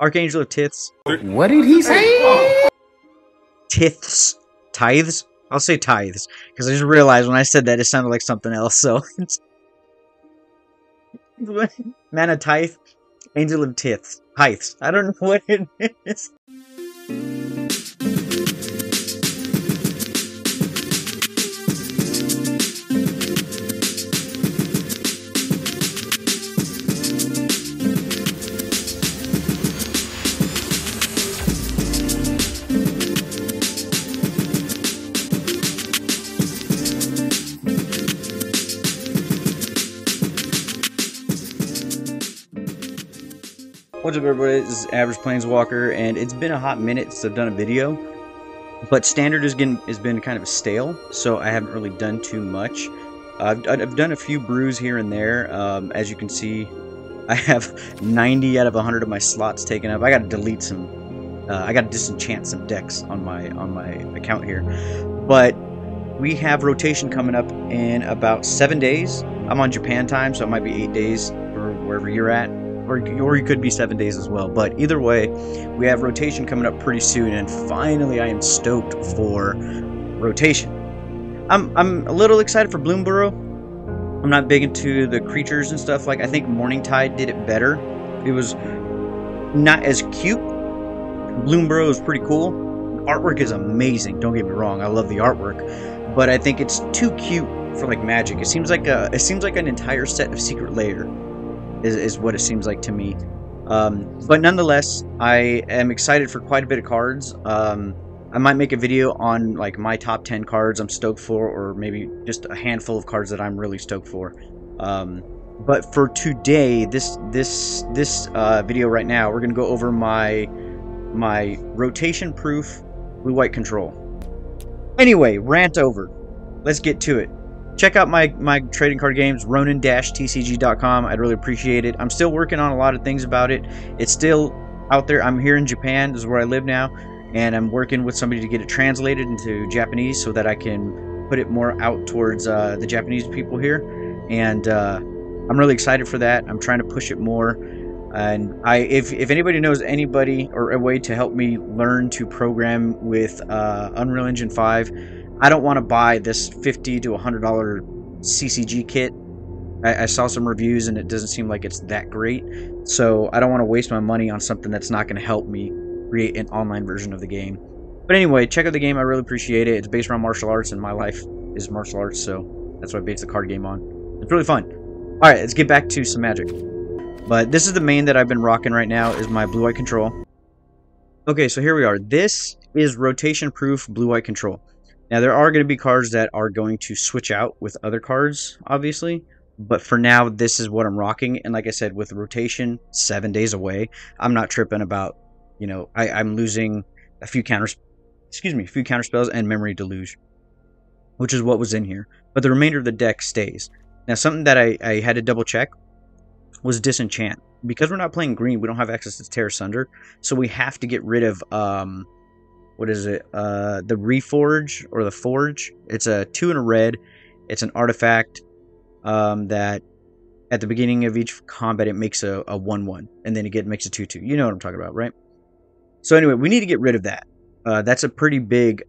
Archangel of Tithes. What did he say? Tithes. Tithes? I'll say tithes. Because I just realized when I said that it sounded like something else, so... Mana Tithe. Angel of Tithes. Tithes. I don't know what it is. What's up, everybody? This is Average Planeswalker, and it's been a hot minute since I've done a video, but Standard has been kind of stale, so I haven't really done too much. I've done a few brews here and there. As you can see, I have 90 out of 100 of my slots taken up. I got to delete some. I got to disenchant some decks on my account here, but we have rotation coming up in about 7 days. I'm on Japan time, so it might be 8 days for wherever you're at. Or you could be 7 days as well. But either way, we have rotation coming up pretty soon, and finally I am stoked for rotation. I'm a little excited for Bloom Burrow. I'm not big into the creatures and stuff. Like, I think Morning Tide did it better. It was not as cute. Bloom Burrow is pretty cool. The artwork is amazing, don't get me wrong. I love the artwork. But I think it's too cute for like Magic. It seems like an entire set of Secret Lair. Is what it seems like to me. But nonetheless, I am excited for quite a bit of cards. I might make a video on like my top 10 cards I'm stoked for, or maybe just a handful of cards that I'm really stoked for. But for today, this video right now, we're gonna go over my rotation proof blue-white control. Anyway, rant over. Let's get to it. Check out my trading card games, Ronin-TCG.com. I'd really appreciate it. I'm still working on a lot of things about it. It's still out there. I'm here in Japan. This is where I live now. And I'm working with somebody to get it translated into Japanese so that I can put it more out towards the Japanese people here. And I'm really excited for that. I'm trying to push it more. And if anybody knows anybody or a way to help me learn to program with Unreal Engine 5, I don't want to buy this $50 to $100 CCG kit. I saw some reviews and it doesn't seem like it's that great. So I don't want to waste my money on something that's not going to help me create an online version of the game. But anyway, check out the game. I really appreciate it. It's based around martial arts, and my life is martial arts, so that's what I base the card game on. It's really fun. Alright, let's get back to some Magic. But this is the main that I've been rocking right now, is my blue-white control. Okay, so here we are. This is rotation-proof blue-white control. Now, there are going to be cards that are going to switch out with other cards, obviously. But for now, this is what I'm rocking. And like I said, with rotation 7 days away, I'm not tripping about, you know, I'm losing a few few counter spells and Memory Deluge, which is what was in here. But the remainder of the deck stays. Now, something that I had to double check was Disenchant. Because we're not playing green, we don't have access to Tear Asunder. So we have to get rid of... what is it? The Reforge or the Forge. It's a 2 and a red. It's an artifact that at the beginning of each combat it makes a 1/1, and then it makes a 2/2. You know what I'm talking about, right? So anyway, we need to get rid of that. That's a pretty big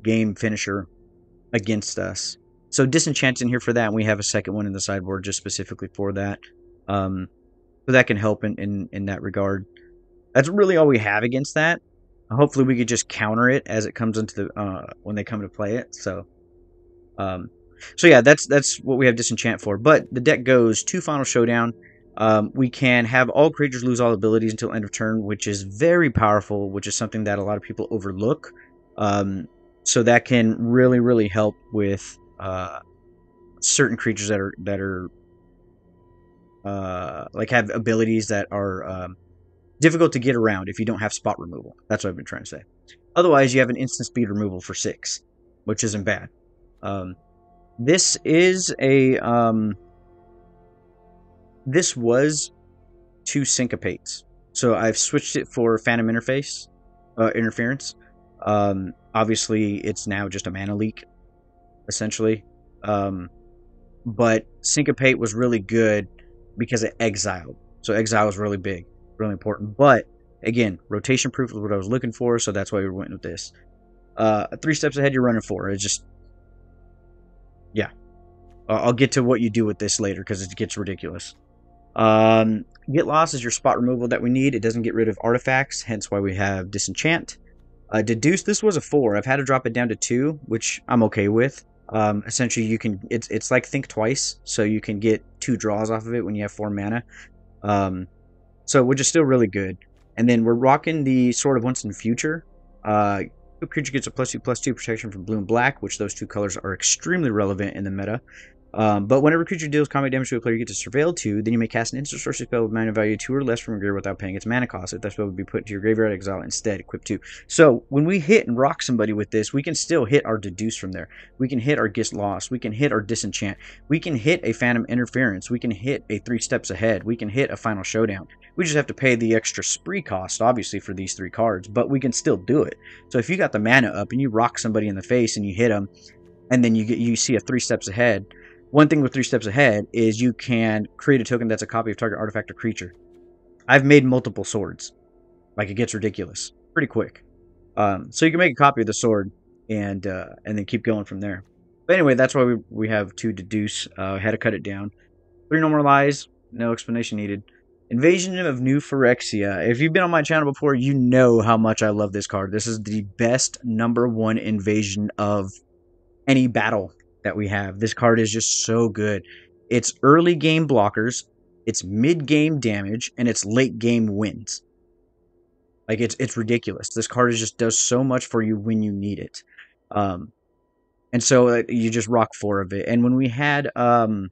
game finisher against us. So Disenchant's in here for that, and we have a second one in the sideboard just specifically for that. So that can help in that regard. That's really all we have against that. Hopefully we could just counter it as it comes into the when they come to play it. So yeah, that's what we have Disenchant for. But the deck goes to Final Showdown. We can have all creatures lose all abilities until end of turn, which is very powerful, which is something that a lot of people overlook. So that can really help with certain creatures that are like have abilities that are difficult to get around if you don't have spot removal. That's what I've been trying to say. Otherwise, you have an instant speed removal for 6, which isn't bad. This is a... this was 2 Syncopates. So I've switched it for Phantom Interference. Obviously, it's now just a mana leak, essentially. But Syncopate was really good because it exiled. So exile was really big, really important. But Again, rotation proof is what I was looking for, so that's why we went with this. 3 steps ahead, you're running 4. It's just, yeah. I'll get to what you do with this later because it gets ridiculous. Get Lost is your spot removal that we need. It doesn't get rid of artifacts, hence why we have Disenchant. Deduce, this was a 4. I've had to drop it down to 2, which I'm okay with. Essentially, you can it's like Think Twice, so you can get 2 draws off of it when you have 4 mana. So which is still really good. And then we're rocking the Sword of Once and Future. Creature gets a +2/+2 protection from blue and black, which those 2 colors are extremely relevant in the meta. But whenever a creature deals combat damage to a player you get to surveil to, then you may cast an instant sorcery spell with mana value 2 or less from your graveyard without paying its mana cost. If that spell would be put to your graveyard, exile instead, equip 2. So when we hit and rock somebody with this, we can still hit our Deduce from there. We can hit our Get Lost. We can hit our Disenchant. We can hit a Phantom Interference. We can hit a 3 steps ahead. We can hit a Final Showdown. We just have to pay the extra spree cost, obviously, for these 3 cards, but we can still do it. So if you got the mana up and you rock somebody in the face and you hit them, and then you see a 3 steps ahead. One thing with 3 steps ahead is you can create a token that's a copy of target artifact or creature. I've made multiple swords. Like, it gets ridiculous pretty quick. So you can make a copy of the sword and then keep going from there. But anyway, that's why we have 2 Deduce. Had to cut it down. 3 Normalize, no explanation needed. Invasion of New Phyrexia. If you've been on my channel before, you know how much I love this card. This is the best #1 invasion of any battle that we have. This card is just so good. It's early game blockers, it's mid game damage, and it's late game wins. Like, it's ridiculous. This card just does so much for you when you need it. And so you just rock 4 of it. And when we had the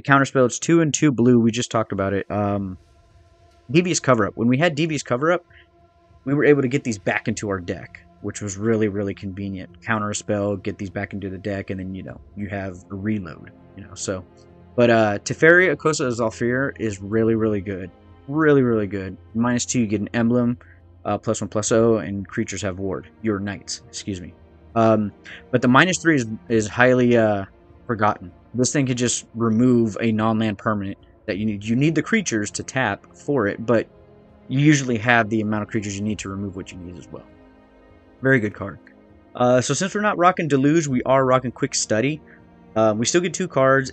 counterspell, it's 2 and 2 blue. We just talked about it. Devious Cover-Up. When we had Devious Cover-Up, we were able to get these back into our deck, which was really, really convenient. Counter a spell, get these back into the deck, and then, you know, you have a reload, you know, so. But Teferi Akosa Zalfir is really, really good. Really, really good. -2, you get an emblem, +1/+0, and creatures have ward. Your knights, excuse me. But the -3 is highly forgotten. This thing could just remove a non-land permanent that you need. You need the creatures to tap for it, but you usually have the amount of creatures you need to remove what you need as well. Very good card. So since we're not rocking Deluge, we are rocking Quick Study. We still get 2 cards.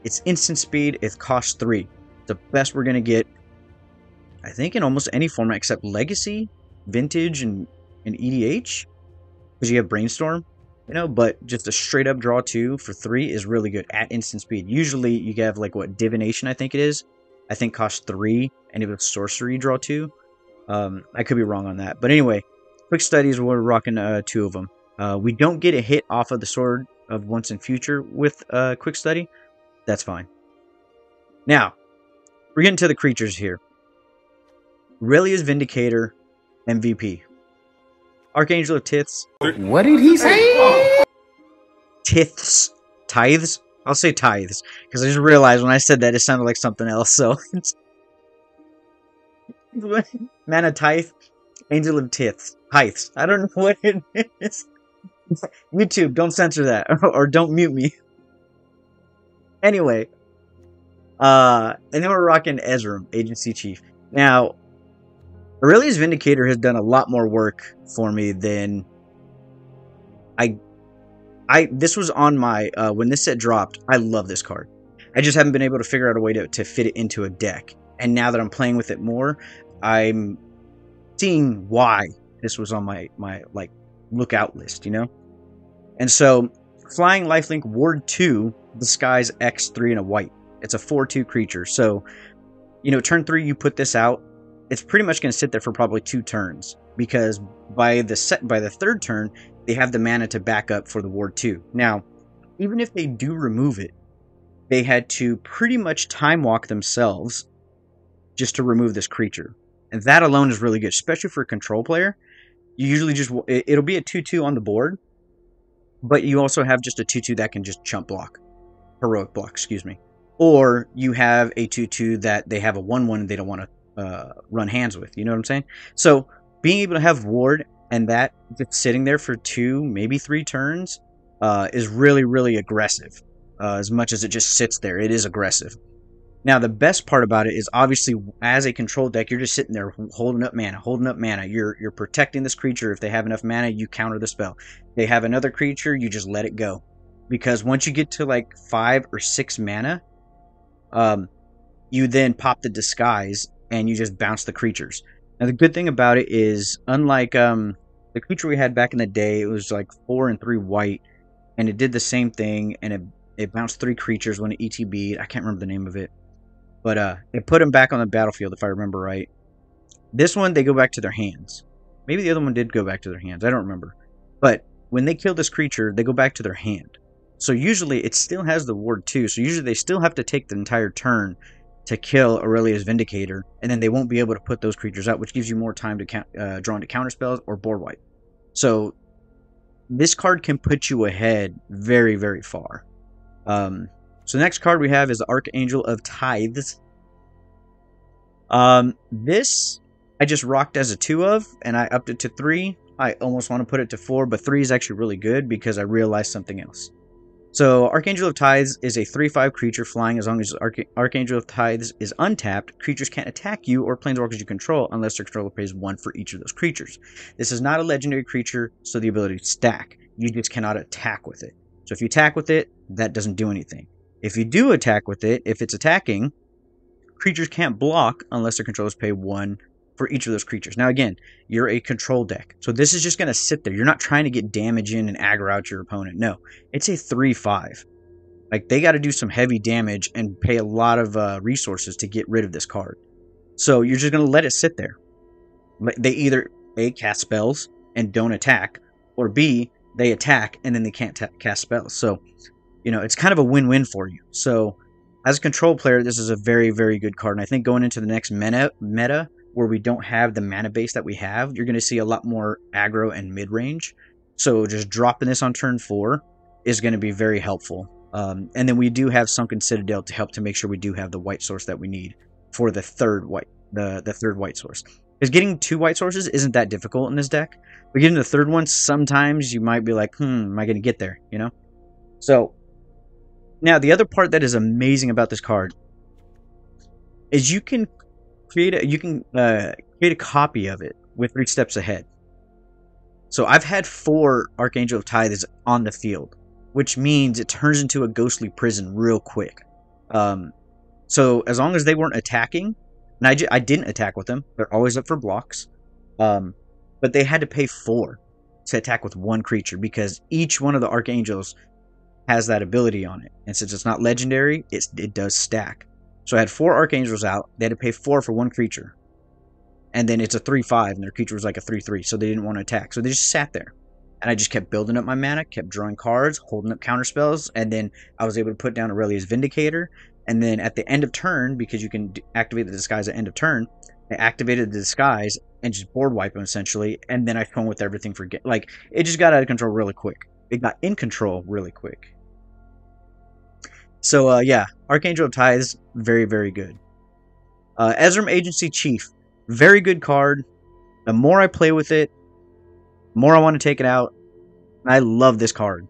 It's instant speed. It costs 3. The best we're going to get, I think, in almost any format except Legacy, Vintage, and EDH. Because you have Brainstorm, you know, but just a straight up draw 2 for 3 is really good at instant speed. Usually you have, like, what, Divination, I think it is. I think costs 3, and it was Sorcery draw 2. I could be wrong on that. But anyway, Quick Studies, we're rocking 2 of them. We don't get a hit off of the Sword of Once and Future with Quick Study. That's fine. Now, we're getting to the creatures here. Aurelias Vindicator, MVP. Archangel of Tithes. What did he say? Tithes. Tithes? I'll say Tithes. Because I just realized when I said that it sounded like something else. So, Mana Tithe. Angel of Tithes. Tithes. I don't know what it is. YouTube, don't censor that. Or don't mute me. Anyway. And then we're rocking Ezram, Agency Chief. Now, Aurelias Vindicator has done a lot more work for me than this was on my when this set dropped. I love this card. I just haven't been able to figure out a way to fit it into a deck. And now that I'm playing with it more, I'm seeing why this was on my like lookout list, you know? And so, Flying Lifelink Ward 2, Disguise X3 and a white. It's a 4/2 creature. So, you know, turn 3 you put this out. It's pretty much going to sit there for probably 2 turns, because by the 3rd turn, they have the mana to back up for the Ward 2. Now, even if they do remove it, they had to pretty much time walk themselves just to remove this creature. And that alone is really good, especially for a control player. You usually just, it'll be a 2/2 on the board, but you also have just a 2/2 that can just chump block. Heroic block, excuse me. Or you have a 2/2 that they have a 1/1 and they don't want to run hands with, you know what I'm saying? So being able to have ward and that just sitting there for 2, maybe 3 turns is really, really aggressive. As much as it just sits there, it is aggressive. Now, the best part about it is obviously as a control deck, you're just sitting there holding up mana, holding up mana. You're protecting this creature. If they have enough mana, you counter the spell. They have another creature, you just let it go. Because once you get to like 5 or 6 mana, you then pop the disguise and you just bounce the creatures. Now, the good thing about it is, unlike the creature we had back in the day, it was like 4 and 3 white, and it did the same thing, and it bounced 3 creatures when it ETB'd. I can't remember the name of it. But it put them back on the battlefield, if I remember right. This one, they go back to their hands. Maybe the other one did go back to their hands. I don't remember. But when they kill this creature, they go back to their hand. So usually, it still has the ward too. So usually, they still have to take the entire turn to kill Aurelias Vindicator. And then they won't be able to put those creatures out, which gives you more time to draw into counterspells or board wipe. So this card can put you ahead very, very far. So the next card we have is the Archangel of Tithes. This I just rocked as a 2 of, and I upped it to 3. I almost want to put it to 4, but 3 is actually really good because I realized something else. So Archangel of Tithes is a 3/5 creature flying. As long as Archangel of Tithes is untapped, creatures can't attack you or planeswalkers you control unless their controller pays 1 for each of those creatures. This is not a legendary creature, so the ability to stack. You just cannot attack with it. So if you attack with it, that doesn't do anything. If you do attack with it, if it's attacking, creatures can't block unless their controllers pay 1 for each of those creatures. Now again, you're a control deck, so this is just going to sit there. You're not trying to get damage in and aggro out your opponent. No, it's a 3/5. Like, they got to do some heavy damage and pay a lot of resources to get rid of this card. So you're just going to let it sit there. They either A, cast spells and don't attack, or B, they attack and then they can't cast spells. So, you know, it's kind of a win-win for you. So as a control player, this is a very, very good card. And I think going into the next meta where we don't have the mana base that we have, you're going to see a lot more aggro and mid-range. So just dropping this on turn 4 is going to be very helpful. And then we do have Sunken Citadel to help to make sure we do have the white source that we need for the third white, the third white source. Because getting 2 white sources isn't that difficult in this deck. But getting the third one, sometimes you might be like, am I going to get there, you know? So, now the other part that is amazing about this card is you can create a copy of it with 3 steps ahead. So I've had 4 Archangel of Tithes on the field, which means it turns into a ghostly prison real quick. So as long as they weren't attacking, and I didn't attack with them, they're always up for blocks, but they had to pay 4 to attack with 1 creature because each one of the Archangels has that ability on it. And since it's not legendary, it does stack. So I had 4 Archangels out. They had to pay 4 for 1 creature. And then it's a 3/5, and their creature was like a 3/3, so they didn't want to attack. So they just sat there. And I just kept building up my mana, kept drawing cards, holding up counter spells, and then I was able to put down Aurelias Vindicator. And then at the end of turn, because you can activate the disguise at end of turn, I activated the disguise and just board wipe him essentially. And then I come with everything for like, it just got out of control really quick. It got in control really quick. So yeah, Archangel of Tithes, very, very good. Ezram Agency Chief, very good card. The more I play with it, the more I want to take it out. And I love this card.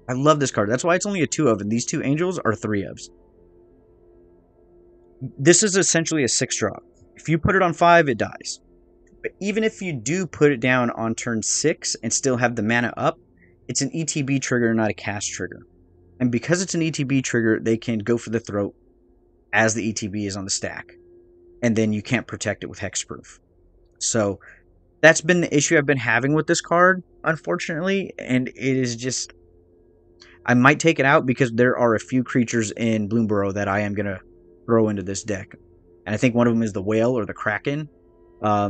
I love this card. That's why it's only a 2 of, and these 2 angels are 3 ofs. This is essentially a 6-drop. If you put it on 5, it dies. But even if you do put it down on turn 6 and still have the mana up, it's an ETB trigger, not a cast trigger. And because it's an ETB trigger, they can go for the throat as the ETB is on the stack. And then you can't protect it with hexproof. So that's been the issue I've been having with this card, unfortunately. And it is just, I might take it out because there are a few creatures in Bloomburrow that I am going to throw into this deck. And I think one of them is the whale or the kraken. I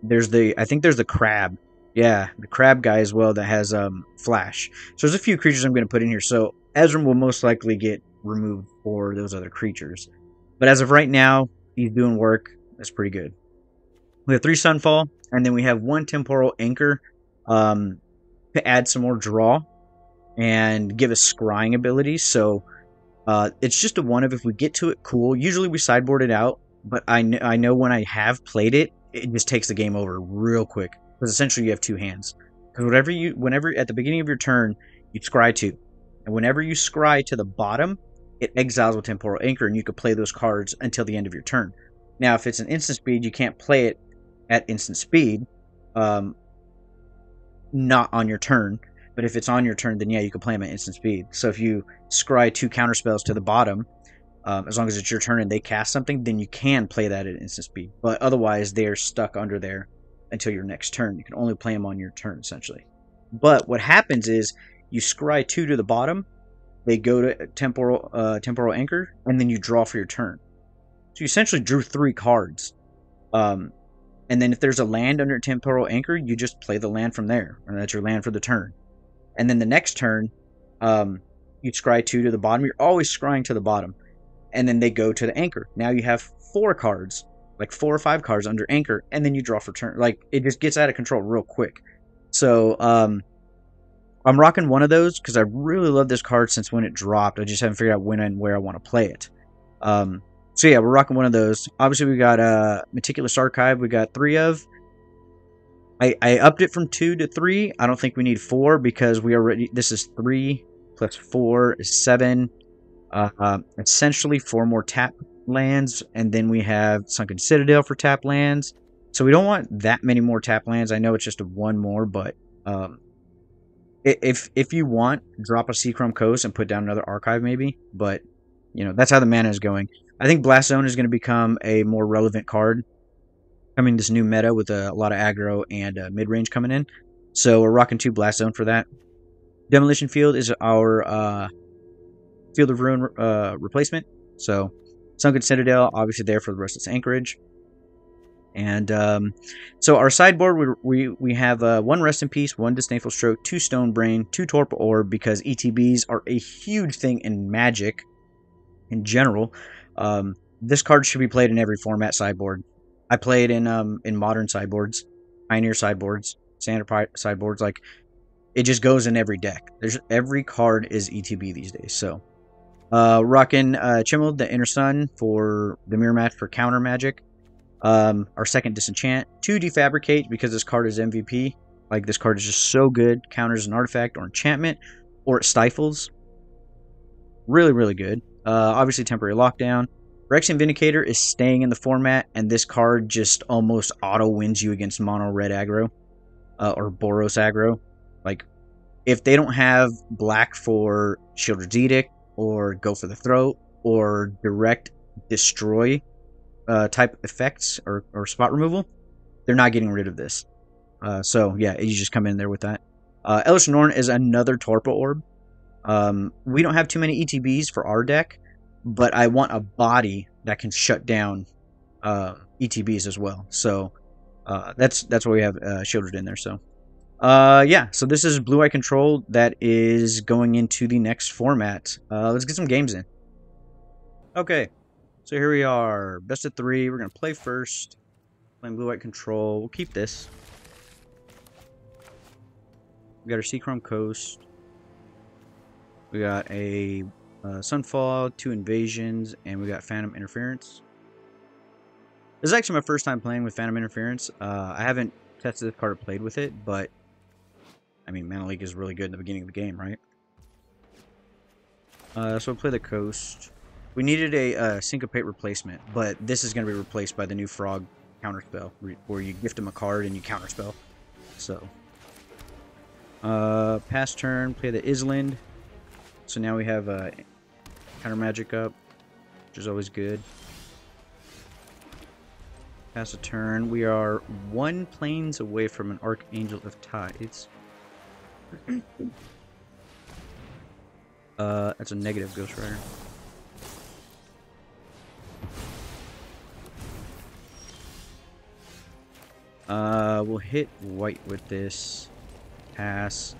think there's the crab. Yeah, the crab guy as well that has flash. So there's a few creatures I'm going to put in here. So Ezram will most likely get removed for those other creatures. But as of right now, he's doing work. That's pretty good. We have 3 Sunfall, and then we have 1 Temporal Anchor to add some more draw and give us scrying abilities. So it's just a 1 of. If we get to it, cool. Usually we sideboard it out, but I know when I have played it, it just takes the game over real quick. Because essentially you have 2 hands. Because whenever at the beginning of your turn, you scry 2. And whenever you scry to the bottom, it exiles with Temporal Anchor, and you could play those cards until the end of your turn. Now, if it's an instant speed, you can't play it at instant speed, not on your turn. But if it's on your turn, then yeah, you can play them at instant speed. So if you scry 2 counterspells to the bottom, as long as it's your turn and they cast something, then you can play that at instant speed. But otherwise, they're stuck under there until your next turn. You can only play them on your turn, essentially. But what happens is you scry 2 to the bottom, they go to temporal anchor, and then you draw for your turn. So you essentially drew 3 cards. And then if there's a land under temporal anchor, you just play the land from there, and that's your land for the turn. And then the next turn, you scry 2 to the bottom. You're always scrying to the bottom. And then they go to the anchor. Now you have 4 cards, like 4 or 5 cards under anchor, and then you draw for turn. Like, it just gets out of control real quick. So, I'm rocking one of those because I really love this card since when it dropped. I just haven't figured out when and where I want to play it. So yeah, we're rocking one of those. Obviously, we got Meticulous Archive. We got 3 of. I upped it from 2 to 3. I don't think we need 4 because we already. This is 3 plus 4 is 7. Essentially 4 more tap lands, and then we have Sunken Citadel for tap lands. So we don't want that many more tap lands. I know it's just 1 more, but if you want, drop a Seachrome Coast and put down another Archive maybe. But you know, that's how the mana is going. I think Blast Zone is going to become a more relevant card coming this new meta with a lot of aggro and mid-range coming in. So we're rocking 2 Blast Zone for that. Demolition Field is our Field of Ruin replacement. So Sunken Citadel, obviously there for the rest of its anchorage. And so our sideboard, we have 1 Rest in Peace, 1 Disdainful Stroke, 2 Stone Brain, 2 Torpor Orb, because ETBs are a huge thing in Magic in general. This card should be played in every format sideboard. I play it in modern sideboards, Pioneer sideboards, standard sideboards. Like, it just goes in every deck. Every card is ETB these days. So rocking Chimel, the Inner Sun, for the mirror match for counter magic. Our second Disenchant, 2 Defabricate because this card is MVP. Like, this card is just so good. Counters an artifact or enchantment, or it stifles. Really, really good. Obviously, Temporary Lockdown. Aurelias Vindicator is staying in the format, and this card just almost auto wins you against mono red aggro or Boros aggro. Like, if they don't have black for Shieldred's Edict or Go for the Throat or direct destroy type effects or spot removal, they're not getting rid of this. So yeah, you just come in there with that. Eldritch Norn is another Torpor Orb. We don't have too many ETBs for our deck, but I want a body that can shut down ETBs as well. So that's why we have Shieldred in there. So yeah, so this is Blue Eye Control that is going into the next format. Let's get some games in. Okay, so here we are, best of 3. We're gonna play first, playing Blue Eye Control. We'll keep this. We got our Seachrome Coast. We got a Sunfall, 2 Invasions, and we got Phantom Interference. This is actually my first time playing with Phantom Interference. I haven't tested this card or played with it, but I mean, Mana Leak is really good in the beginning of the game, right? So we'll play the Coast. We needed a Syncopate replacement, but this is going to be replaced by the new Frog counterspell, where you gift him a card and you counterspell. So, pass turn, play the Island. So now we have counter magic up, which is always good. Pass a turn. We are 1 planes away from an Archangel of Tithes. That's a negative Ghost Rider. We'll hit white with this. Pass.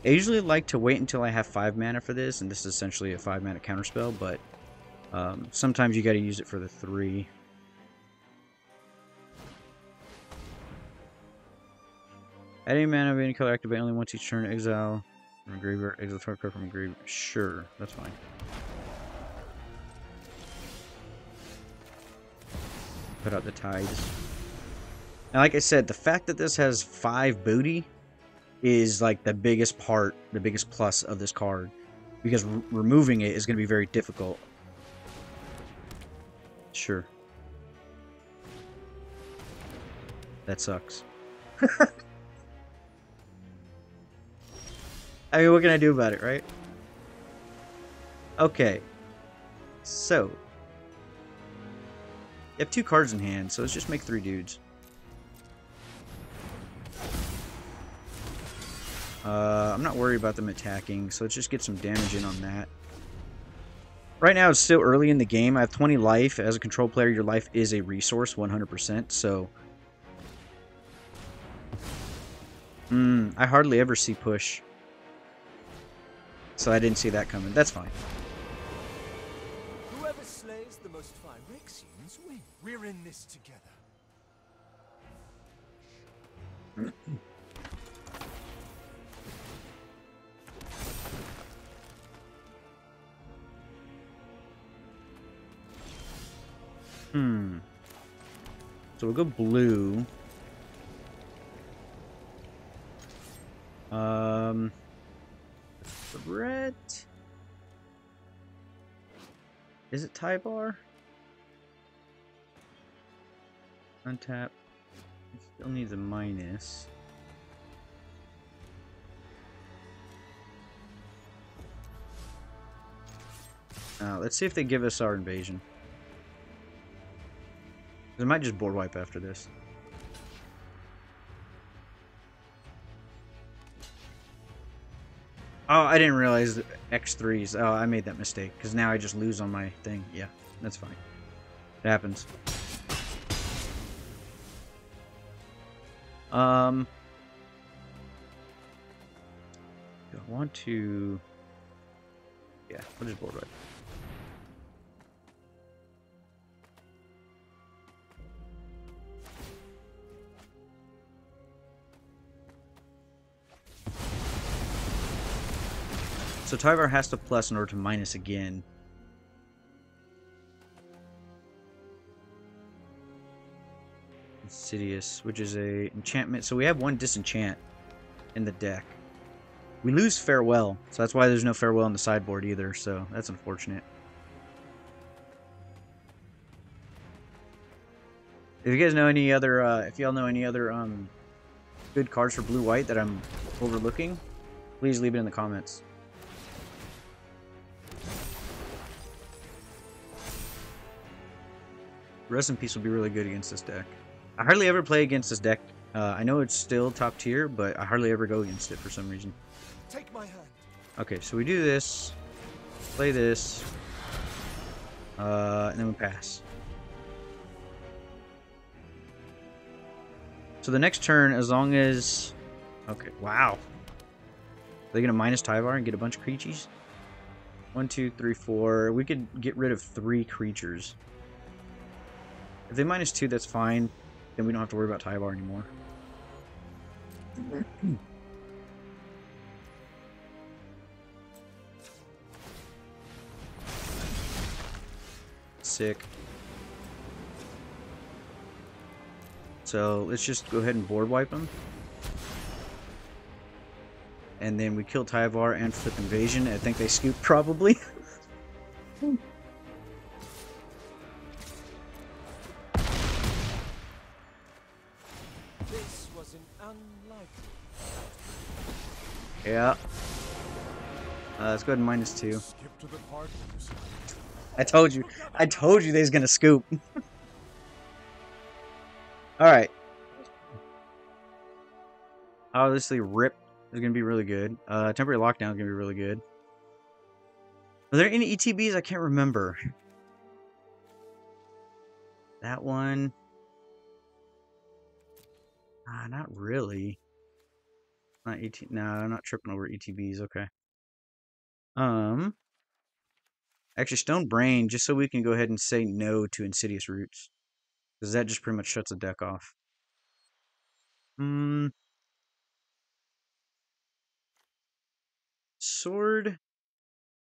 I usually like to wait until I have 5 mana for this, and this is essentially a 5 mana counterspell, but sometimes you gotta use it for the 3. At any mana of any color, activate only once each turn. Exile from a graveyard. Exile target card from a graveyard. Sure, that's fine. Put out the Tides. Now, like I said, the fact that this has 5 booty is like the biggest part, the biggest plus of this card. because removing it is going to be very difficult. Sure. That sucks. I mean, what can I do about it, right? Okay. So. You have 2 cards in hand, so let's just make 3 dudes. I'm not worried about them attacking, so let's just get some damage in on that. Right now, it's still early in the game. I have 20 life. As a control player, your life is a resource, 100%, so... I hardly ever see push. So I didn't see that coming. That's fine. Whoever slays the most Phyrexians wins. We're in this together. So we'll go blue. Red. Is it tie bar? Untap. Still needs a minus. Let's see if they give us our invasion. They might just board wipe after this. Oh, I didn't realize the X3s. Oh, I made that mistake, because now I just lose on my thing. Yeah, that's fine. It happens. Do I want to... Yeah, we'll just board wipe. So Tyvar has to plus in order to minus again. Insidious, which is a enchantment. So we have 1 disenchant in the deck. We lose Farewell, so that's why there's no Farewell on the sideboard either, so that's unfortunate. If you guys know any other, if y'all know any other good cards for blue-white that I'm overlooking, please leave it in the comments. Rest in Peace will be really good against this deck. I hardly ever play against this deck. I know it's still top tier, but I hardly ever go against it for some reason. Take my hand. Okay, so we do this, play this, and then we pass. So the next turn, as long as... Okay, wow. Are they going to minus Tyvar and get a bunch of creatures? 1, 2, 3, 4. We could get rid of 3 creatures. If they minus 2, that's fine. Then we don't have to worry about Tyvar anymore. Sick. So let's just go ahead and board wipe them. And then we kill Tyvar and flip Invasion. I think they scoop probably. This was an unlikely. Yeah. Let's go ahead and minus 2. Skip to the part. I told you they was gonna scoop. Alright. Obviously Rip is gonna be really good. Temporary Lockdown is gonna be really good. Are there any ETBs? I can't remember. That one. Not really. Not ET. No, I'm not tripping over ETBs. Okay. Actually, Stone Brain, just so we can go ahead and say no to Insidious Roots, because that just pretty much shuts the deck off. Sword.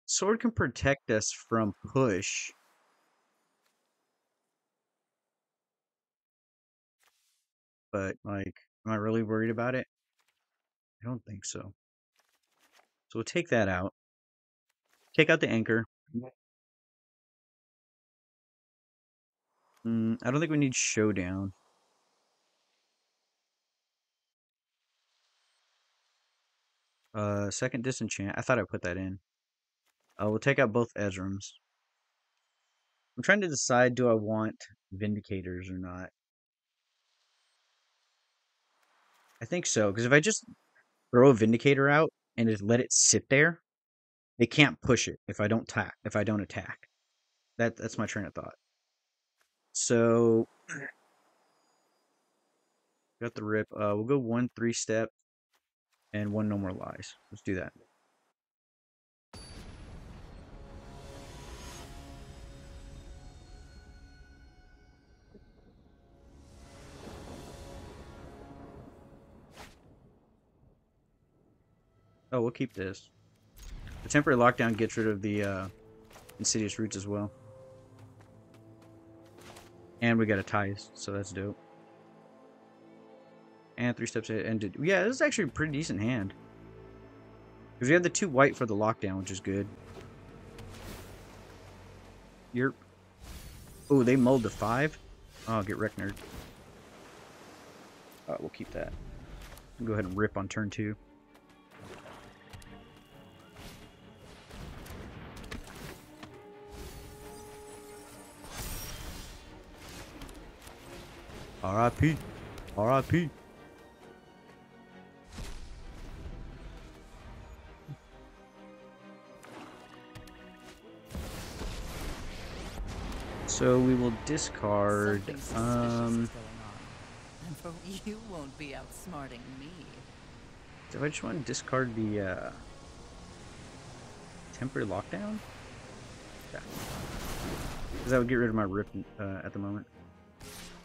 Sword can protect us from push. But, like, am I really worried about it? I don't think so. So we'll take that out. Take out the anchor. I don't think we need showdown. Second disenchant. I thought I put that in. We'll take out both Ezrams. I'm trying to decide, do I want Vindicators or not? I think so, because if I just throw a Vindicator out and just let it sit there, they can't push it if I don't attack. That's my train of thought. So got the rip. We'll go 1 3-step and 1 no more lies. Let's do that. Oh, we'll keep this. The temporary lockdown gets rid of the Insidious roots as well. And we got a Tithes, so that's dope. And 3 steps ahead. And yeah, this is actually a pretty decent hand. Because we have the 2 white for the lockdown, which is good. Oh, they mulled to 5? Oh, get wrecked, nerd. We'll keep that. We'll go ahead and rip on turn 2. R.I.P. R.I.P. So we will discard. You won't be outsmarting me. Do I just want to discard the temporary lockdown? Yeah. Because that would get rid of my rip at the moment.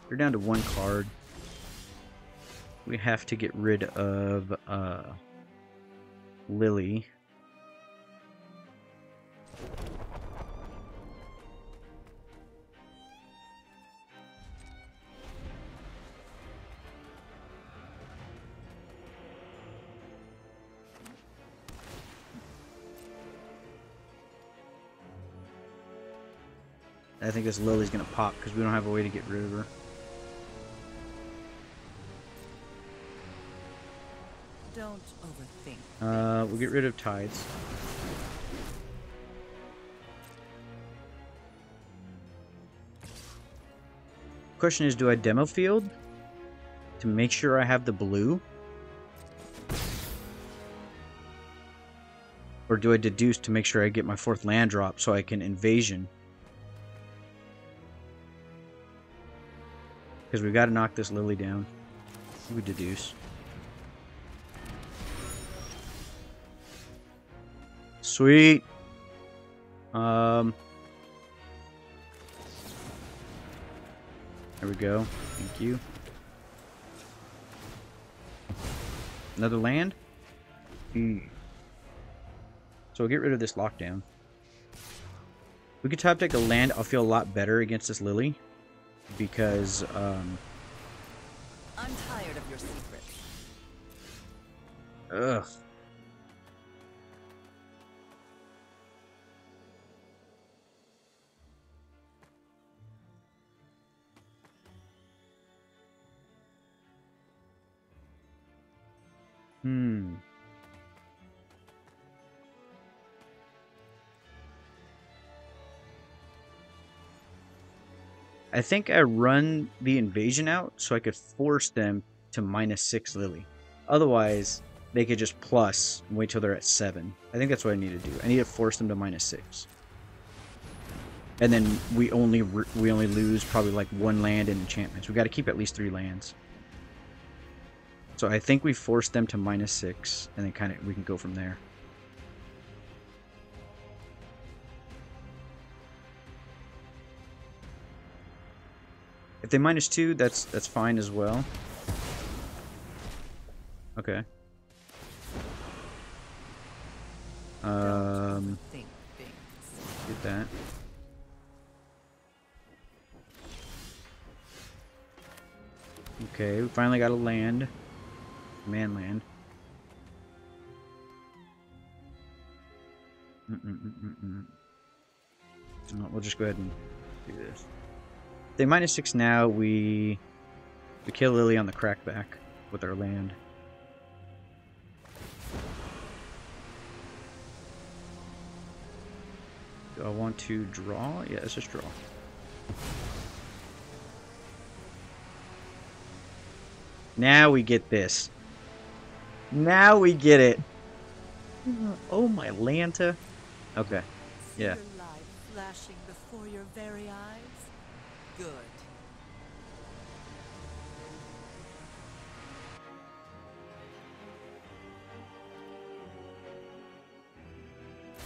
We're down to 1 card. We have to get rid of Lily. I think this Lily's gonna pop because we don't have a way to get rid of her. Don't overthink. We'll get rid of Tides. Question is, do I demo field to make sure I have the blue? Or do I deduce to make sure I get my 4th land drop so I can invasion? Because we got to knock this Lily down. We deduce. Sweet. There we go. Thank you. Another land? So we'll get rid of this lockdown. We could top deck a land. I'll feel a lot better against this Lily. Because, I'm tired of your secrets. Ugh. I think I run the invasion out so I could force them to -6 Lily. Otherwise, they could just plus and wait till they're at 7. I think that's what I need to do. I need to force them to -6. And then we only lose probably like 1 land and enchantments. We got to keep at least 3 lands. So I think we force them to -6, and then we can go from there. If they -2, that's fine as well. Okay. Get that. Okay, we finally got a land. Man land. We'll just go ahead and do this. They -6 now. We kill Lily on the crackback with our land. Do I want to draw? Yeah, let's just draw. Now we get this. Now we get it. Oh, my Lanta. Okay. Yeah. See your life flashing before your very eyes? Good.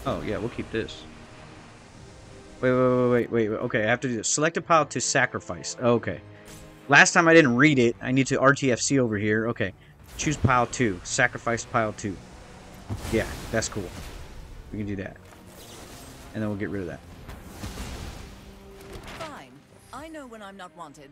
Oh, yeah, we'll keep this. Wait. Okay, I have to do this. Select a pile to sacrifice. Okay. Last time I didn't read it. I need to RTFC over here. Okay. Choose pile 2. Sacrifice pile 2. Yeah, that's cool. We can do that. And then we'll get rid of that. Fine. I know when I'm not wanted.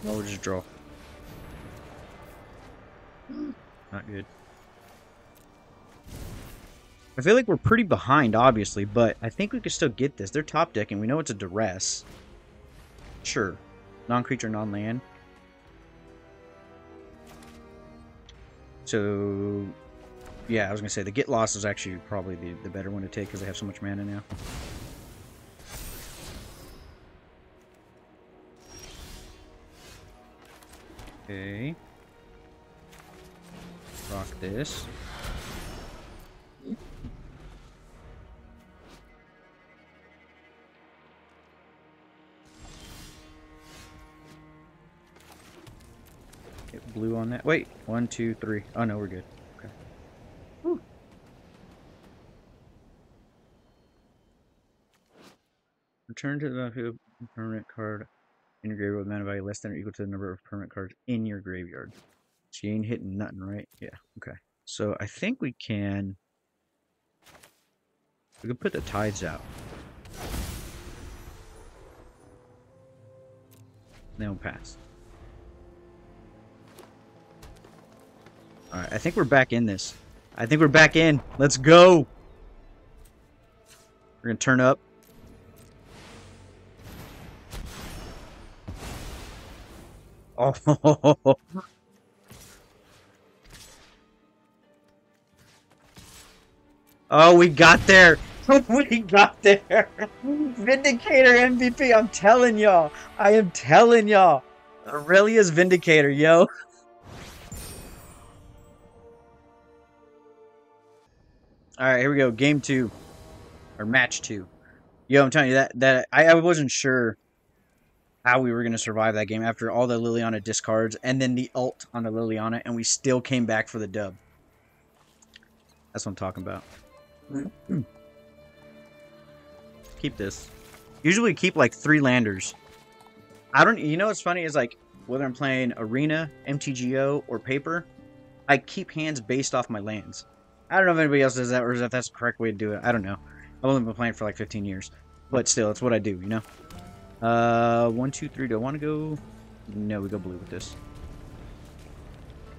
We'll just draw. Not good. I feel like we're pretty behind, obviously, but I think we can still get this. They're top decking. We know it's a duress. Sure. Non-creature, non-land. So, yeah, I was going to say the get lost is actually probably the better one to take because they have so much mana now. Okay. Rock this. Get blue on that. Wait. 1, 2, 3. Oh, no, we're good. Okay. Whew. Return to the permanent card in your graveyard with mana value less than or equal to the number of permanent cards in your graveyard. So you ain't hitting nothing, right? Yeah, okay. So I think we can put the Tithes out. Then we'll pass. Alright, I think we're back in this. I think we're back in. Let's go! We're gonna turn up. Oh, oh, we got there. We got there. Vindicator MVP. I'm telling y'all. I am telling y'all. Aurelias Vindicator, yo. Alright, here we go. Game 2. Or match 2. Yo, I'm telling you that I wasn't sure how we were going to survive that game after all the Liliana discards and then the ult on the Liliana, and we still came back for the dub. That's what I'm talking about. Keep this. Usually keep like 3 landers. I don't, you know what's funny is like whether I'm playing Arena, MTGO, or Paper, I keep hands based off my lands. I don't know if anybody else does that or if that's the correct way to do it. I don't know. I've only been playing for like 15 years. But still, it's what I do, you know? 1, 2, 3. Do I want to go? No, we go blue with this.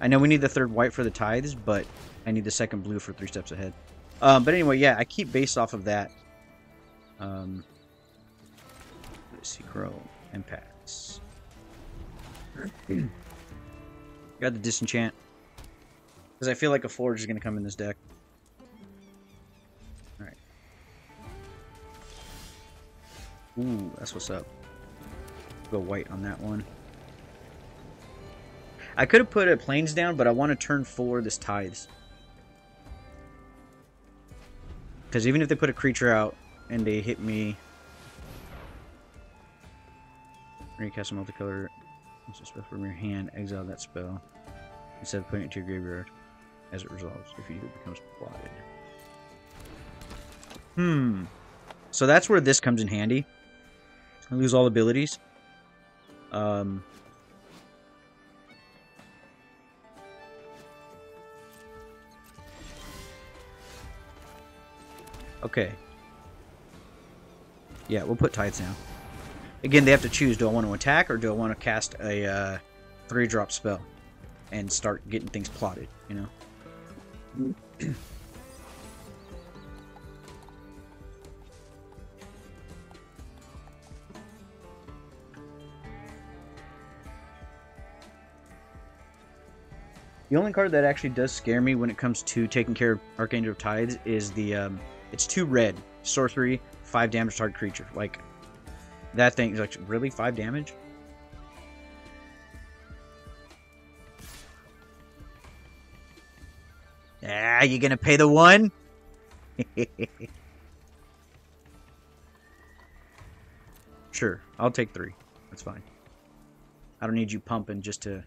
I know we need the 3rd white for the Tithes, but I need the 2nd blue for 3 steps ahead. But anyway, yeah, I keep based off of that. Let's see, Crow and pass. Got the disenchant. Because I feel like a Forge is going to come in this deck. Alright. Ooh, that's what's up. Go white on that one. I could have put a Plains down, but I want to turn 4 this Tithes. Because even if they put a creature out and they hit me... Recast a multicolor. It's a spell from your hand. Exile that spell. Instead of putting it to your graveyard. As it resolves. If you do, it becomes blotted. So that's where this comes in handy. I lose all abilities. Okay. Yeah, we'll put Tithes now. Again, they have to choose, do I want to attack or do I want to cast a 3-drop spell and start getting things plotted, you know? The only card that actually does scare me when it comes to taking care of Archangel of Tithes is the, it's 2 red, sorcery, 5 damage target creature. Like, that thing is like, really 5 damage? Ah, you gonna pay the 1? Sure, I'll take 3. That's fine. I don't need you pumping just to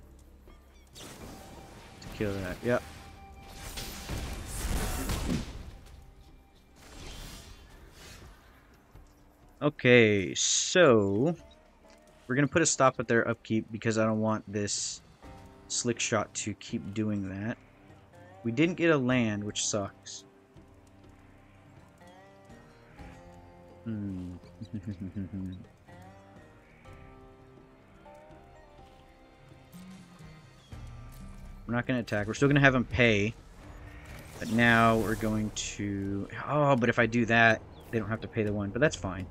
kill that. Yep. Okay, so we're gonna put a stop at their upkeep because I don't want this slick shot to keep doing that. We didn't get a land, which sucks. We're not going to attack. We're still going to have him pay. But now we're going to... Oh, but if I do that, they don't have to pay the 1. But that's fine.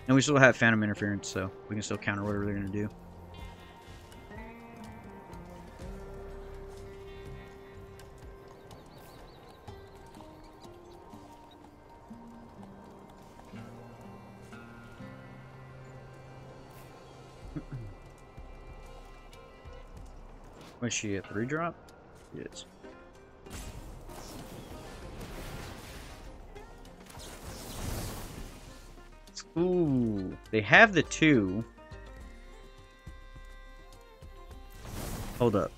And we still have Phantom Interference, so we can still counter whatever they're going to do. Was she a 3-drop? Yes. Ooh, they have the 2. Hold up.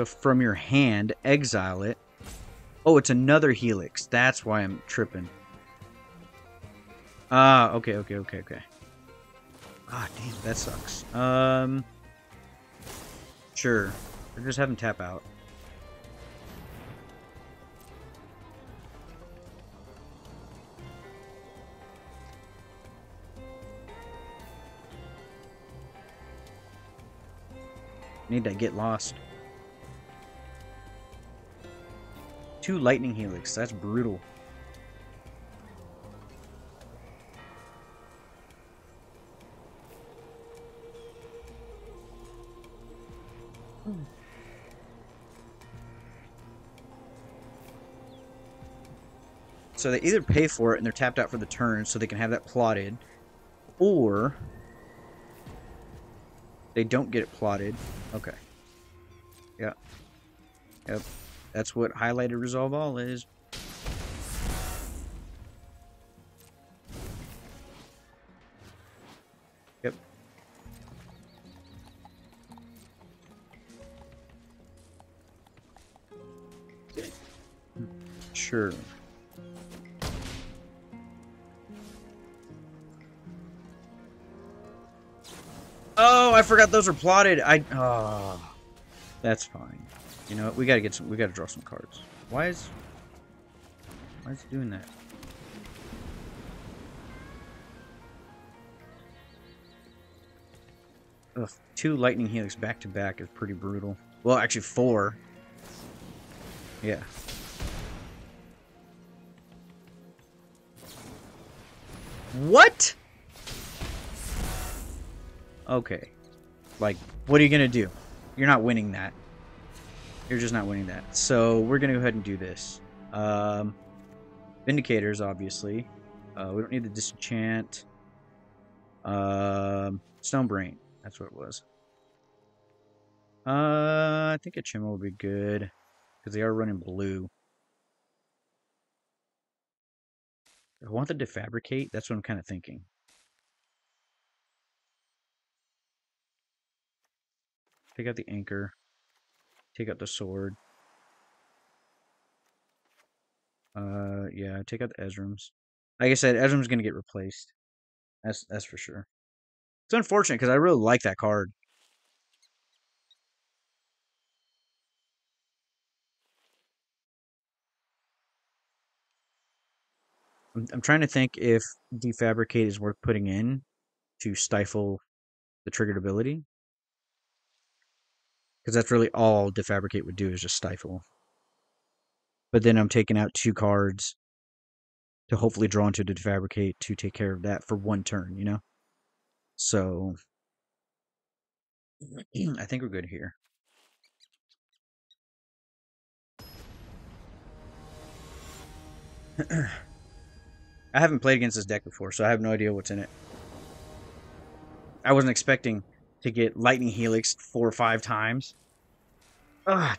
From your hand, exile it. Oh, it's another Helix. That's why I'm tripping. Ah, okay. Ah, damn, that sucks. Sure. Or just have him tap out. Need to get lost. 2 Lightning Helix. That's brutal. So they either pay for it and they're tapped out for the turn so they can have that plotted, or they don't get it plotted. Okay. Yep. Yep. That's what highlighted Resolve All is. Yep. Sure. Oh, I forgot those were plotted. Oh, that's fine. You know what? We gotta get some. We gotta draw some cards. Why is it doing that? Ugh, 2 Lightning Helix back to back is pretty brutal. Well, actually 4. Yeah. What? Okay. Like, what are you gonna do? You're not winning that. You're just not winning that. So, we're gonna go ahead and do this. Vindicators, obviously. We don't need the Disenchant. Stonebrain. That's what it was. I think a Chimera would be good. Because they are running blue. I want the Defabricate. That's what I'm kind of thinking. Take out the Anchor. Take out the Sword. Yeah, take out the Ezrams. Like I said, Ezram's gonna get replaced. That's for sure. It's unfortunate because I really like that card. I'm trying to think if Defabricate is worth putting in to stifle the triggered ability. Because that's really all Defabricate would do is just stifle. But then I'm taking out 2 cards to hopefully draw into the Defabricate to take care of that for 1 turn, you know? So, I think we're good here. I haven't played against this deck before, so I have no idea what's in it. I wasn't expecting to get Lightning Helix 4 or 5 times.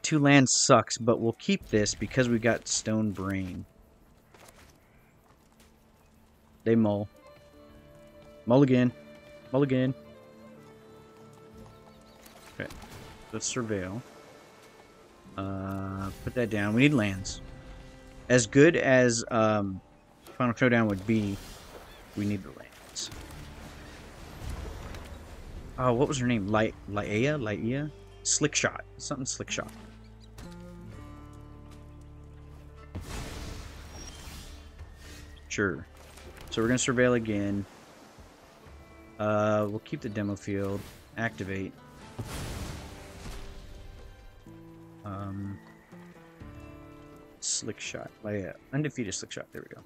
2 lands sucks, but we'll keep this because we got Stone Brain. They mull. Mulligan. Mulligan. Okay. Let's surveil. Put that down. We need lands. As good as Final Showdown would be, we need the lands. Oh, what was her name? Laia? Slickshot. Something Slickshot. Sure. So we're going to surveil again. We'll keep the demo field. Activate. Slickshot. Laia. Undefeated Slickshot. There we go.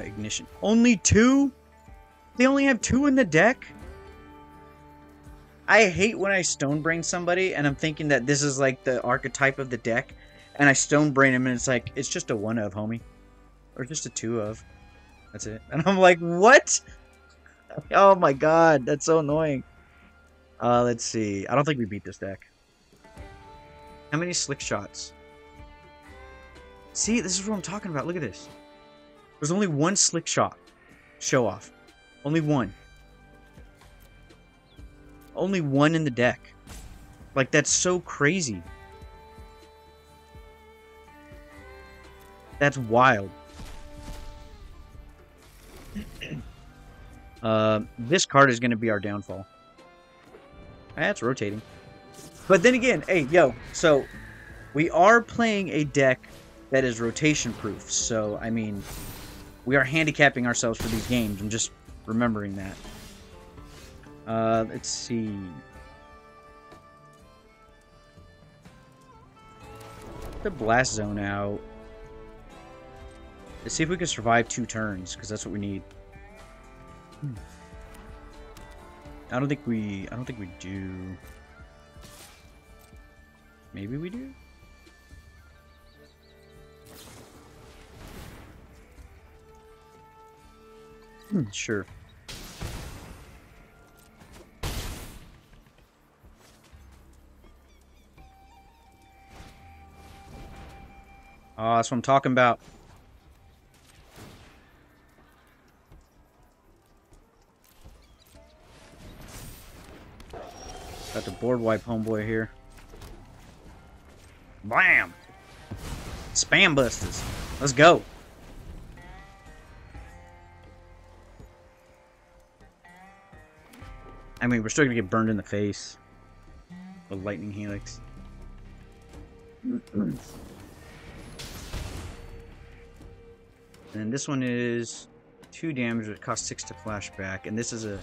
Ignition. Only 2? They only have 2 in the deck? I hate when I Stone Brain somebody and I'm thinking that this is like the archetype of the deck, and I Stone Brain him and it's like, it's just a 1 of, homie. Or just a 2 of. That's it. And I'm like, what? Oh my god, that's so annoying. Let's see. I don't think we beat this deck. How many Slick Shots? See, this is what I'm talking about. Look at this. There's only 1 Slick Shot. Show off. Only 1. Only 1 in the deck. Like, that's so crazy. That's wild. This card is going to be our downfall. That's rotating. But then again, hey, yo, so we are playing a deck that is rotation proof. So, I mean, we are handicapping ourselves for these games. I'm just remembering that. Let's see. Get the Blast Zone out. Let's see if we can survive 2 turns, because that's what we need. I don't think we do. Maybe we do? Sure. Oh, that's what I'm talking about. Got the board wipe homeboy here. Blam! Spam busters. Let's go. I mean, we're still gonna get burned in the face with Lightning Helix. And this one is 2 damage, but it costs 6 to flash back. And this is a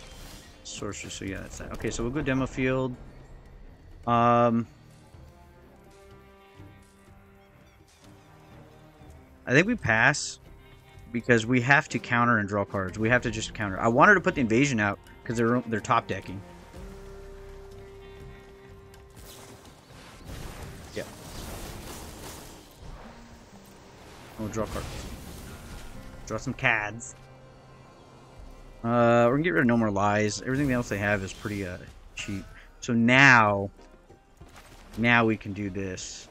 sorcerer, so yeah, that's that. Okay, so we'll go demo field. I think we pass because we have to counter and draw cards. We have to just counter. I wanted to put the invasion out because they're top decking. Yeah. We'll draw cards. Draw some CADs. We're gonna get rid of No More Lies. Everything else they have is pretty cheap. So now we can do this.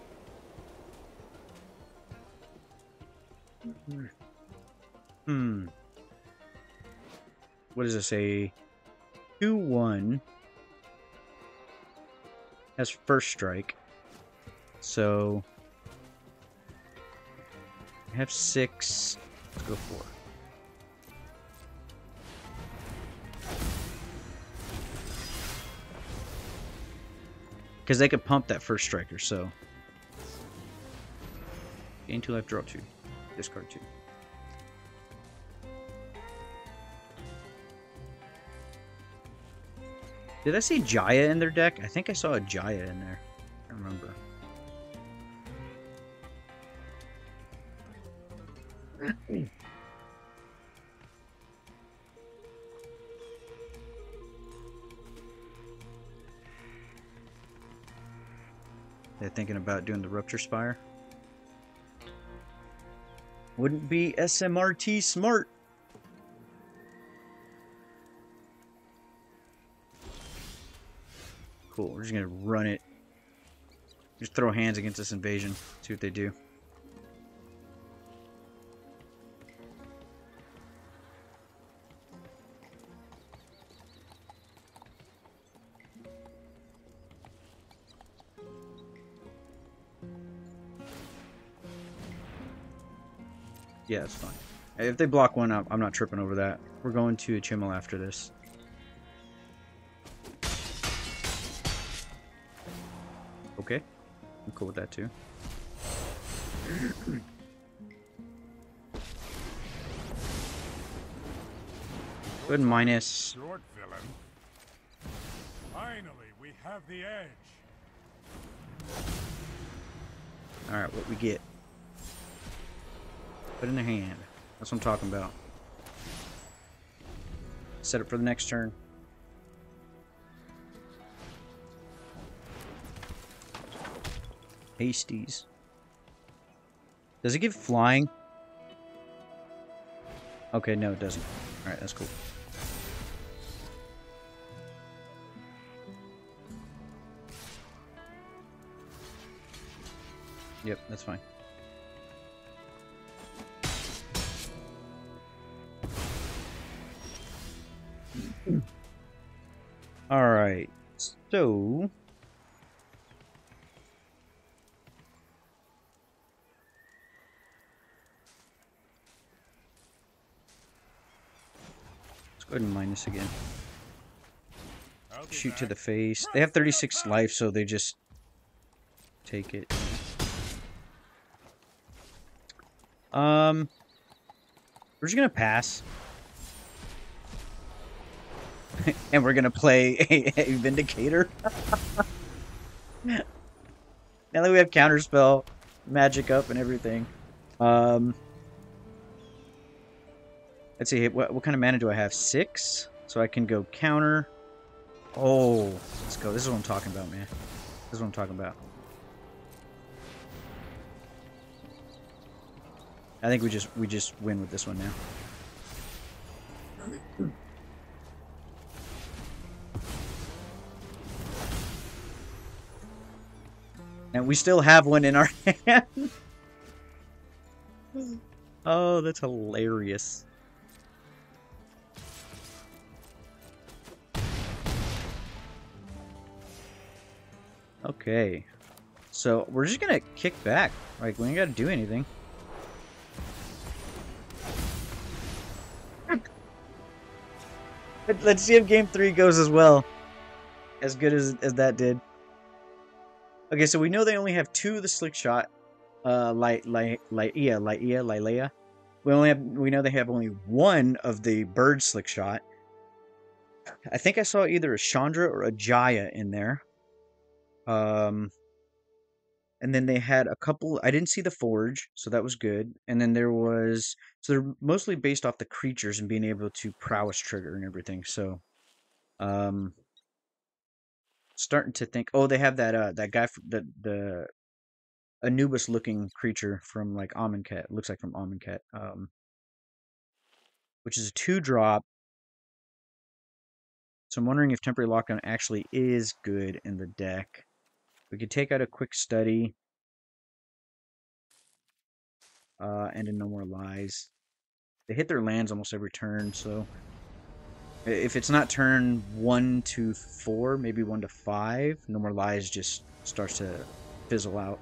What does it say? 2/1 has first strike. So I have 6. Let's go 4. Because they could pump that first striker, so. Gain 2 life, draw 2. Discard 2. Did I see Jaya in their deck? I think I saw a Jaya in there. I don't remember. They're thinking about doing the Rupture Spire. Wouldn't be SMRT smart. Cool, we're just gonna run it. Just throw hands against this invasion. See what they do. Yeah, it's fine. If they block one up, I'm not tripping over that. We're going to Chimmel after this. Okay. I'm cool with that too. Good minus. Short villain. Finally, we have the edge. Alright, what we get? Put in their hand. That's what I'm talking about. Set it for the next turn. Pasties. Does it give flying? Okay, no, it doesn't. Alright, that's cool. Yep, that's fine. Alright, so... let's go ahead and minus again. Shoot to the face. They have 36 life, so they just take it. We're just gonna pass. And we're gonna play a Vindicator. Now that we have Counterspell, Magic up, and everything. Let's see, what kind of mana do I have? 6? So I can go counter. Oh, let's go. This is what I'm talking about, man. This is what I'm talking about. I think we just win with this one now. And we still have one in our hand. Oh, that's hilarious. Okay. So, we're just gonna kick back. Like, we ain't gotta do anything. Let's see if game 3 goes as well. As good as that did. Okay, so we know they only have 2 of the Slick Shot. Lileia. We know they have only 1 of the Bird Slick Shot. I think I saw either a Chandra or a Jaya in there. And then they had a couple. I didn't see the Forge, so that was good. And then there was. So they're mostly based off the creatures and being able to prowess trigger and everything. So, starting to think. Oh, they have that guy the Anubis looking creature from like Amonkhet. Looks like from Amonkhet. Which is a 2-drop. So I'm wondering if Temporary Lockdown actually is good in the deck. We could take out a Quick Study. And a No More Lies. They hit their lands almost every turn, so... if it's not turn 1 to 4, maybe 1 to 5, No More Lies just starts to fizzle out.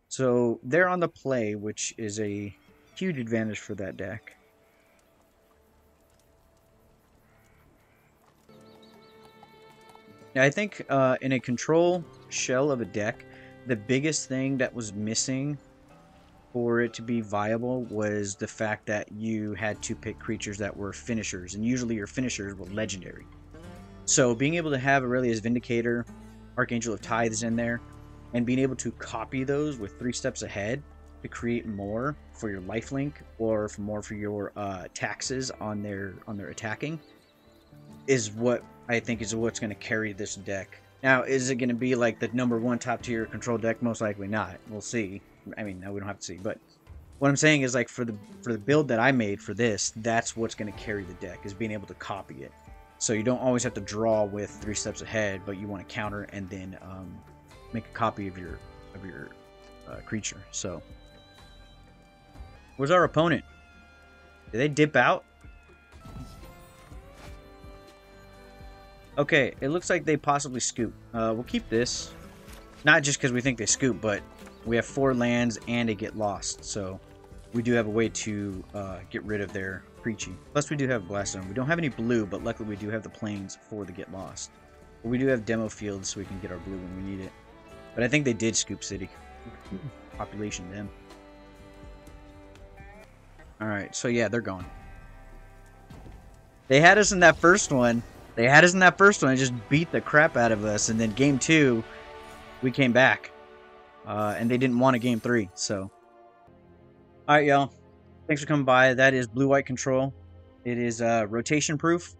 So they're on the play, which is a huge advantage for that deck. I think in a control shell of a deck, the biggest thing that was missing for it to be viable was the fact that you had to pick creatures that were finishers, and usually your finishers were legendary. So being able to have Aurelias Vindicator, Archangel of Tithes in there, and being able to copy those with 3 steps ahead to create more for your lifelink or for more for your taxes on their attacking is what I think is what's going to carry this deck. Now, is it going to be like the #1 top tier control deck? Most likely not. We'll see. I mean, no, we don't have to see. But what I'm saying is, like, for the build that I made for this, that's what's going to carry the deck, is being able to copy it. So you don't always have to draw with 3 steps ahead, but you want to counter and then make a copy of your creature. So, where's our opponent? Did they dip out? Okay, it looks like they possibly scoop. We'll keep this. Not just because we think they scoop, but we have 4 lands and a get lost. So we do have a way to get rid of their Preachy. Plus we do have Blast Zone. We don't have any blue, but luckily we do have the plains for the get lost. But we do have demo fields so we can get our blue when we need it. But I think they did scoop city. Population them. Alright, so yeah, they're gone. They had us in that first one. They had us in that first one and just beat the crap out of us. And then game 2, we came back. And they didn't want a game 3, so. Alright, y'all. Thanks for coming by. That is blue-white control. It is rotation proof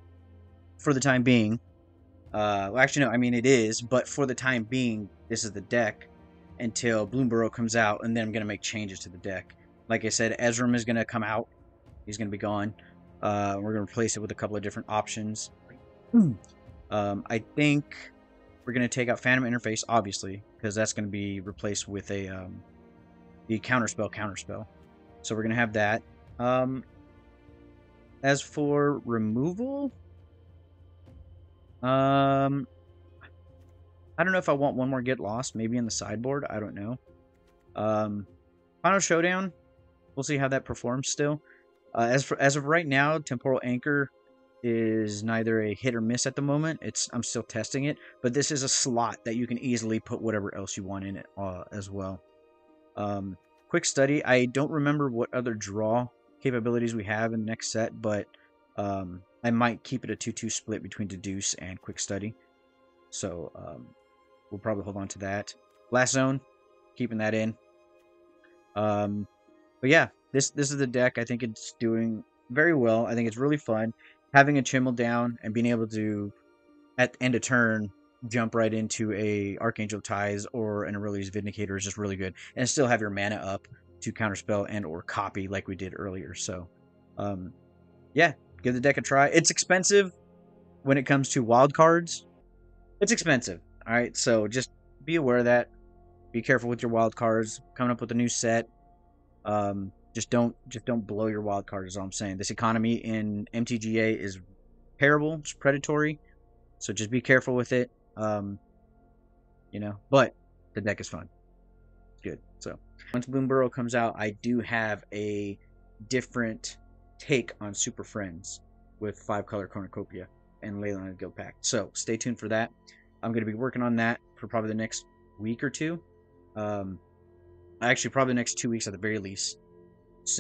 for the time being. Well, actually, no, I mean, it is. But for the time being, this is the deck until Bloomburrow comes out. And then I'm going to make changes to the deck. Like I said, Ezram is going to come out. He's going to be gone. We're going to replace it with a couple of different options. I think we're going to take out Phantom Interface, obviously, because that's going to be replaced with a the counterspell. So we're going to have that. As for removal, I don't know if I want one more Get Lost, maybe in the sideboard. I don't know. Final Showdown, we'll see how that performs still. As of right now, Temporal Anchor is neither a hit or miss at the moment. I'm still testing it, but this is a slot that you can easily put whatever else you want in it as well. Quick Study, I don't remember what other draw capabilities we have in the next set, but I might keep it a 2-2 split between Deduce and Quick Study. So we'll probably hold on to that. Blast Zone, keeping that in. But yeah, this is the deck. I think it's doing very well. I think it's really fun. Having a Chimmel down and being able to, at the end of turn, jump right into a Archangel of Tithes or an Aurelias Vindicator is just really good. And still have your mana up to counterspell and or copy like we did earlier. So, yeah, give the deck a try. It's expensive when it comes to wild cards. It's expensive. All right, so just be aware of that. Be careful with your wild cards. Coming up with a new set. Just don't blow your wild card is all I'm saying. This economy in MTGA is terrible. It's predatory. So just be careful with it. You know, but the deck is fun. It's good. So once Bloomburrow comes out, I do have a different take on Super Friends with 5-color Cornucopia and Leyland and Guild Pact. So stay tuned for that. I'm going to be working on that for probably the next week or two. Actually, probably the next 2 weeks at the very least.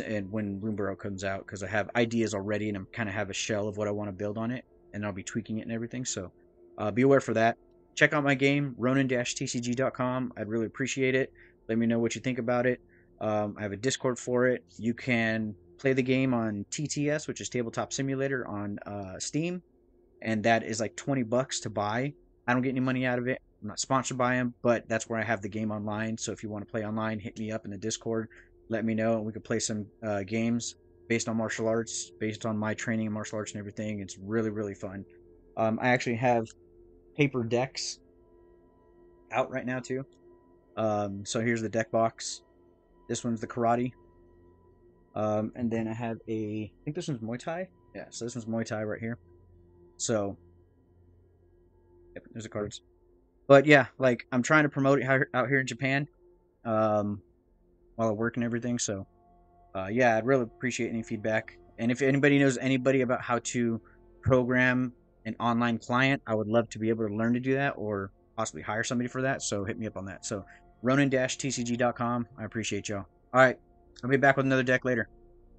And when Bloomburrow comes out, because I have ideas already and I'm kind of have a shell of what I want to build on it, and I'll be tweaking it and everything. So be aware for that. Check out my game, Ronin-TCG.com. I'd really appreciate it. Let me know what you think about it. I have a Discord for it. You can play the game on TTS, which is Tabletop Simulator, on Steam, and that is like $20 to buy. I don't get any money out of it. I'm not sponsored by them, but that's where I have the game online. So if you want to play online, hit me up in the Discord. Let me know, and we could play some games based on martial arts, based on my training in martial arts and everything. It's really, really fun. I actually have paper decks out right now, too. So here's the deck box. This one's the karate. And then I have I think this one's Muay Thai. Yeah, so this one's Muay Thai right here. So, yep, there's the cards. But yeah, like, I'm trying to promote it out here in Japan. while I work and everything. So, yeah, I'd really appreciate any feedback. And if anybody knows anybody about how to program an online client, I would love to be able to learn to do that or possibly hire somebody for that. So hit me up on that. So Ronin-TCG.com. I appreciate y'all. All right, I'll be back with another deck later.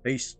Peace.